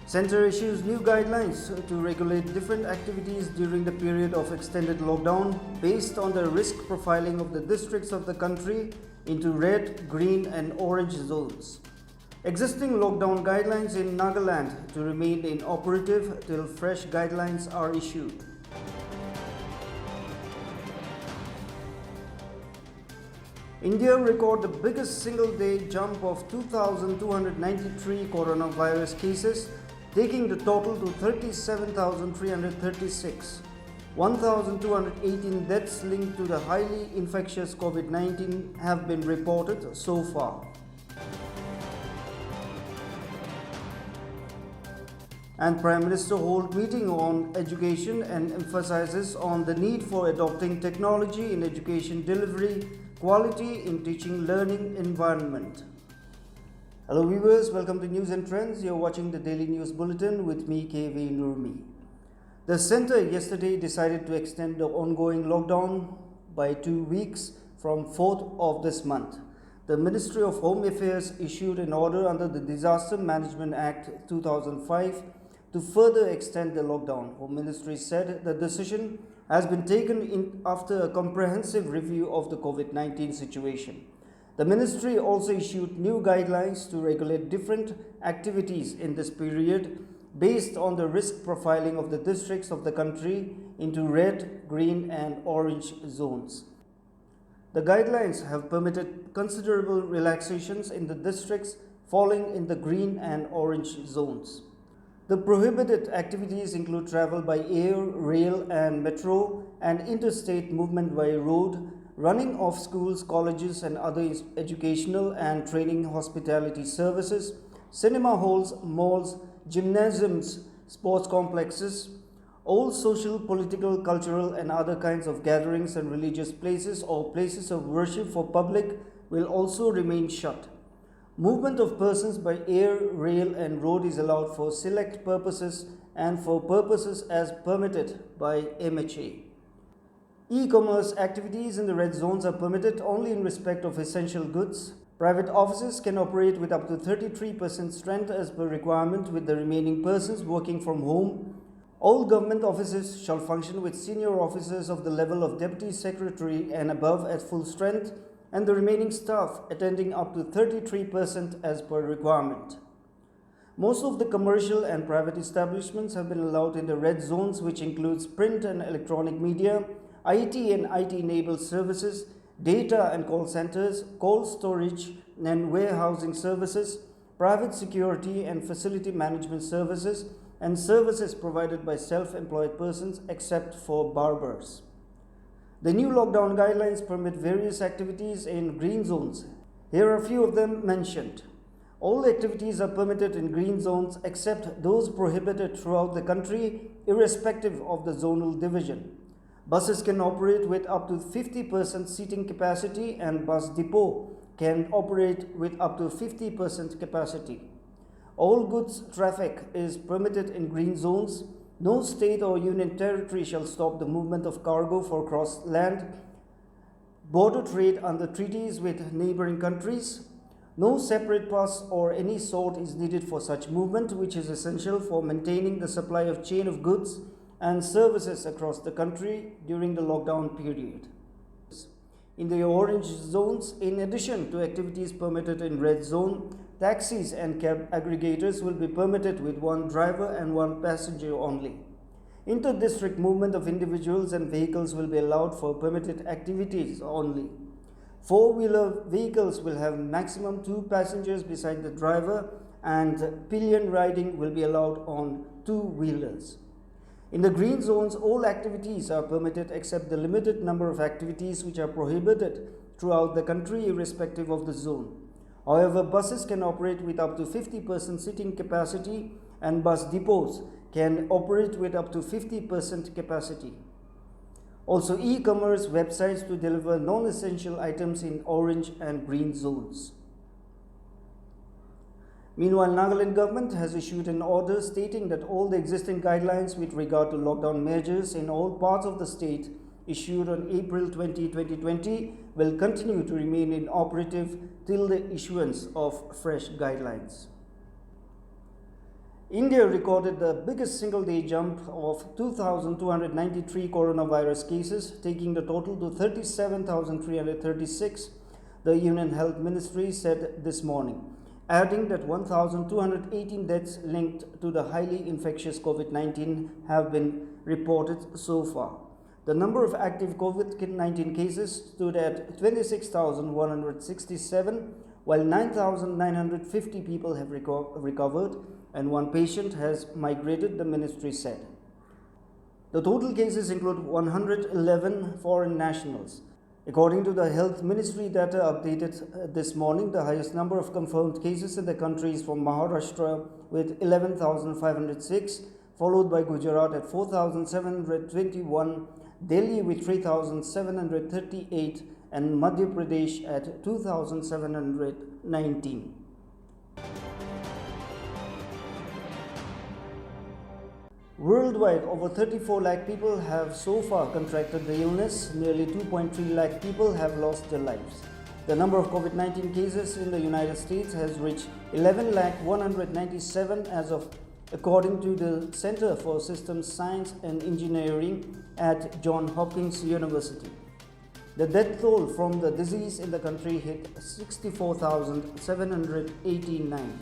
Centre issues new guidelines to regulate different activities during the period of extended lockdown based on the risk profiling of the districts of the country into red, green and orange zones. Existing lockdown guidelines in Nagaland to remain inoperative till fresh guidelines are issued. India recorded the biggest single-day jump of 2,293 coronavirus cases, taking the total to 37,336. 1,218 deaths linked to the highly infectious COVID-19 have been reported so far. And Prime Minister holds meeting on education and emphasizes on the need for adopting technology in education delivery, quality in teaching learning environment. Hello viewers, welcome to News and Trends. You're watching the Daily News Bulletin with me, KV Nurmi. The centre yesterday decided to extend the ongoing lockdown by 2 weeks from 4th of this month. The Ministry of Home Affairs issued an order under the Disaster Management Act 2005 to further extend the lockdown. Home Ministry said the decision has been taken after a comprehensive review of the COVID-19 situation. The ministry also issued new guidelines to regulate different activities in this period based on the risk profiling of the districts of the country into red, green and orange zones. The guidelines have permitted considerable relaxations in the districts falling in the green and orange zones. The prohibited activities include travel by air, rail and metro and interstate movement by road, running of schools, colleges and other educational and training hospitality services, cinema halls, malls, gymnasiums, sports complexes. All social, political, cultural and other kinds of gatherings and religious places or places of worship for public will also remain shut. Movement of persons by air, rail and road is allowed for select purposes and for purposes as permitted by MHA. E-commerce activities in the red zones are permitted only in respect of essential goods. Private offices can operate with up to 33% strength as per requirement, with the remaining persons working from home. All government offices shall function with senior officers of the level of Deputy Secretary and above at full strength, and the remaining staff attending up to 33% as per requirement. Most of the commercial and private establishments have been allowed in the red zones, which includes print and electronic media, IT and IT-enabled services, data and call centers, cold storage and warehousing services, private security and facility management services, and services provided by self-employed persons except for barbers. The new lockdown guidelines permit various activities in green zones. Here are a few of them mentioned. All activities are permitted in green zones except those prohibited throughout the country, irrespective of the zonal division. Buses can operate with up to 50% seating capacity and bus depot can operate with up to 50% capacity. All goods traffic is permitted in green zones. No state or union territory shall stop the movement of cargo for cross-land border trade under treaties with neighboring countries. No separate pass or any sort is needed for such movement, which is essential for maintaining the supply of chain of goods and services across the country during the lockdown period. In the orange zones, in addition to activities permitted in red zone, taxis and cab aggregators will be permitted with one driver and one passenger only. Inter-district movement of individuals and vehicles will be allowed for permitted activities only. Four-wheeler vehicles will have maximum 2 passengers beside the driver, and pillion riding will be allowed on 2-wheelers. In the green zones, all activities are permitted except the limited number of activities which are prohibited throughout the country irrespective of the zone. However, buses can operate with up to 50% seating capacity and bus depots can operate with up to 50% capacity. Also, e-commerce websites to deliver non-essential items in orange and green zones. Meanwhile, Nagaland government has issued an order stating that all the existing guidelines with regard to lockdown measures in all parts of the state issued on April 20, 2020 will continue to remain inoperative till the issuance of fresh guidelines. India recorded the biggest single day jump of 2,293 coronavirus cases, taking the total to 37,336, the Union Health Ministry said this morning, adding that 1,218 deaths linked to the highly infectious COVID-19 have been reported so far. The number of active COVID-19 cases stood at 26,167, while 9,950 people have recovered and one patient has migrated, the ministry said. The total cases include 111 foreign nationals. According to the Health Ministry data updated this morning, the highest number of confirmed cases in the country is from Maharashtra with 11,506, followed by Gujarat at 4,721, Delhi with 3,738, and Madhya Pradesh at 2,719. Worldwide, over 34 lakh people have so far contracted the illness. Nearly 2.3 lakh people have lost their lives. The number of COVID-19 cases in the United States has reached 11 lakh 197 as of according to the Center for Systems Science and Engineering at Johns Hopkins University. The death toll from the disease in the country hit 64,789.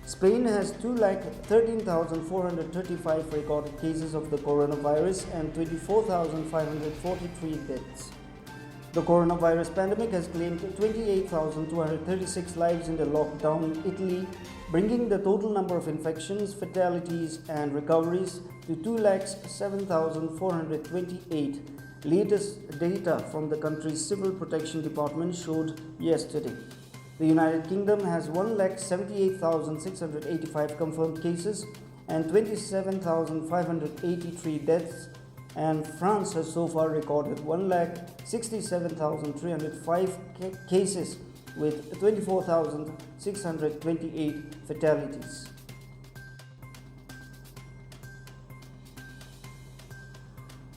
Spain has 2,13,435 recorded cases of the coronavirus and 24,543 deaths. The coronavirus pandemic has claimed 28,236 lives in the lockdown in Italy, bringing the total number of infections, fatalities, and recoveries to 2,07,428. Latest data from the country's Civil Protection Department showed yesterday. The United Kingdom has 1,78,685 confirmed cases and 27,583 deaths, and France has so far recorded 1,67,305 cases with 24,628 fatalities.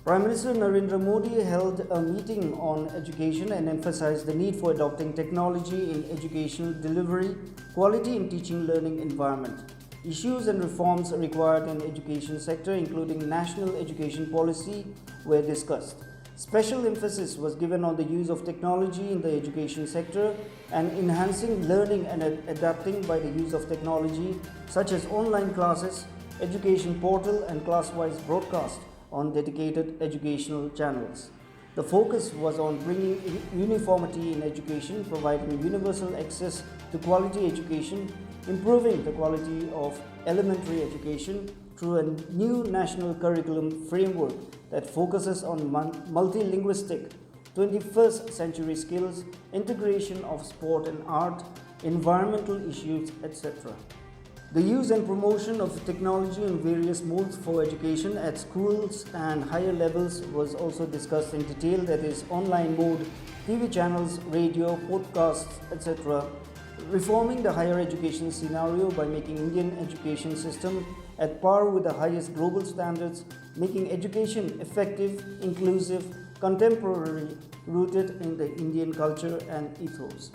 Prime Minister Narendra Modi held a meeting on education and emphasized the need for adopting technology in educational delivery, quality in teaching learning environment. Issues and reforms required in education sector, including national education policy, were discussed. Special emphasis was given on the use of technology in the education sector and enhancing learning and adapting by the use of technology such as online classes, education portal, and class-wise broadcast on dedicated educational channels. The focus was on bringing uniformity in education, providing universal access to quality education, improving the quality of elementary education through a new national curriculum framework that focuses on multilinguistic 21st century skills, integration of sport and art, environmental issues, etc. The use and promotion of technology in various modes for education at schools and higher levels was also discussed in detail, that is, online mode, TV channels, radio, podcasts, etc. Reforming the higher education scenario by making Indian education system at par with the highest global standards, making education effective, inclusive, contemporary, rooted in the Indian culture and ethos.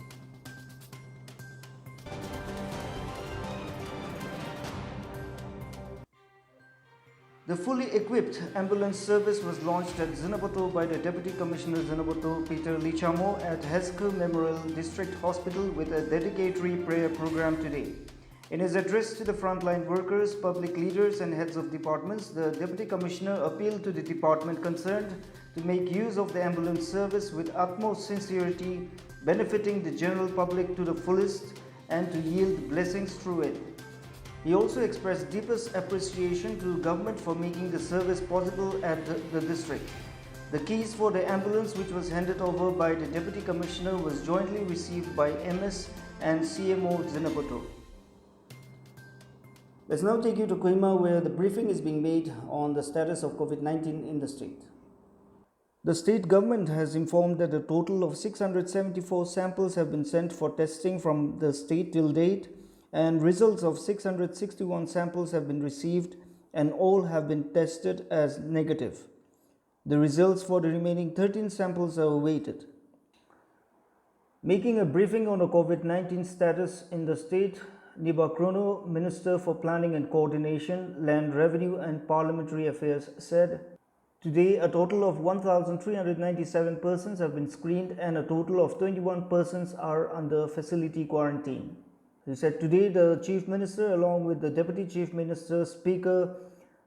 The fully equipped ambulance service was launched at Zinaboto by the Deputy Commissioner Zinaboto, Peter Lichamo, at Heske Memorial District Hospital with a dedicatory prayer program today. In his address to the frontline workers, public leaders and heads of departments, the Deputy Commissioner appealed to the department concerned to make use of the ambulance service with utmost sincerity, benefiting the general public to the fullest and to yield blessings through it. He also expressed deepest appreciation to government for making the service possible at the district. The keys for the ambulance, which was handed over by the Deputy Commissioner, was jointly received by MS and CMO Zinaboto. Let's now take you to Kohima, where the briefing is being made on the status of COVID-19 in the state. The state government has informed that a total of 674 samples have been sent for testing from the state till date, and results of 661 samples have been received and all have been tested as negative. The results for the remaining 13 samples are awaited. Making a briefing on the COVID-19 status in the state, Nibakrono, Minister for Planning and Coordination, Land Revenue and Parliamentary Affairs, said, "Today, a total of 1,397 persons have been screened and a total of 21 persons are under facility quarantine." He said today the Chief Minister, along with the Deputy Chief Minister, Speaker,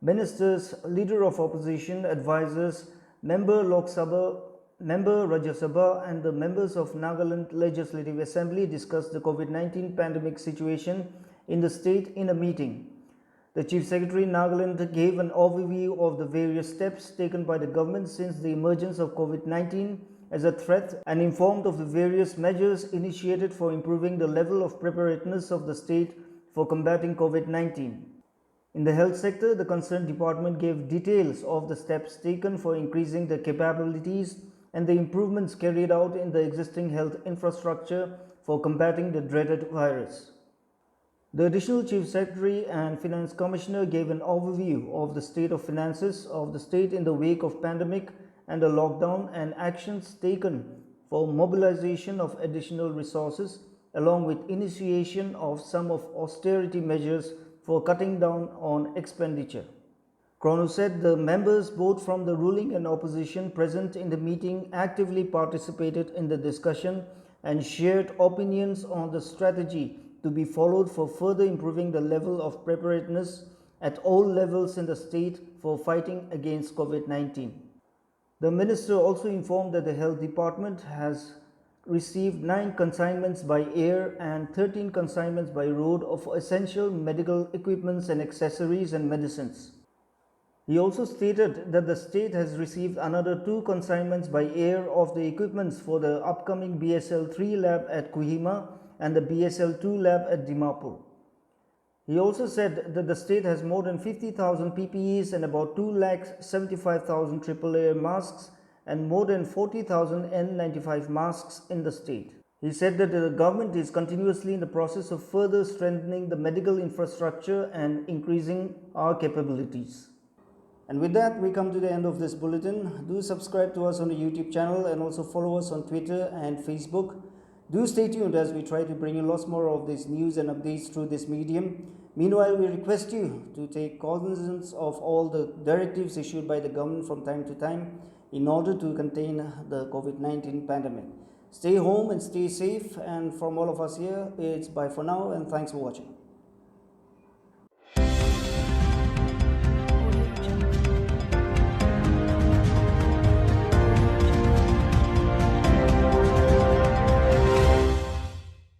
Ministers, Leader of Opposition, Advisors, Member Lok Sabha, Member Rajya Sabha and the members of Nagaland Legislative Assembly discussed the COVID-19 pandemic situation in the state in a meeting. The Chief Secretary Nagaland gave an overview of the various steps taken by the government since the emergence of COVID-19 as a threat and informed of the various measures initiated for improving the level of preparedness of the state for combating COVID-19. In the health sector, the concerned department gave details of the steps taken for increasing the capabilities and the improvements carried out in the existing health infrastructure for combating the dreaded virus. The Additional Chief Secretary and Finance Commissioner gave an overview of the state of finances of the state in the wake of pandemic and the lockdown and actions taken for mobilization of additional resources along with initiation of some of austerity measures for cutting down on expenditure. Krono said the members both from the ruling and opposition present in the meeting actively participated in the discussion and shared opinions on the strategy to be followed for further improving the level of preparedness at all levels in the state for fighting against COVID-19. The minister also informed that the health department has received 9 consignments by air and 13 consignments by road of essential medical equipments and accessories and medicines. He also stated that the state has received another 2 consignments by air of the equipments for the upcoming BSL-3 lab at Kohima and the BSL-2 lab at Dimapur. He also said that the state has more than 50,000 PPEs and about 2,75,000 triple-layer masks and more than 40,000 N95 masks in the state. He said that the government is continuously in the process of further strengthening the medical infrastructure and increasing our capabilities. And with that, we come to the end of this bulletin. Do subscribe to us on the YouTube channel and also follow us on Twitter and Facebook. Do stay tuned as we try to bring you lots more of these news and updates through this medium. Meanwhile, we request you to take cognizance of all the directives issued by the government from time to time in order to contain the COVID-19 pandemic. Stay home and stay safe. And from all of us here, it's bye for now and thanks for watching.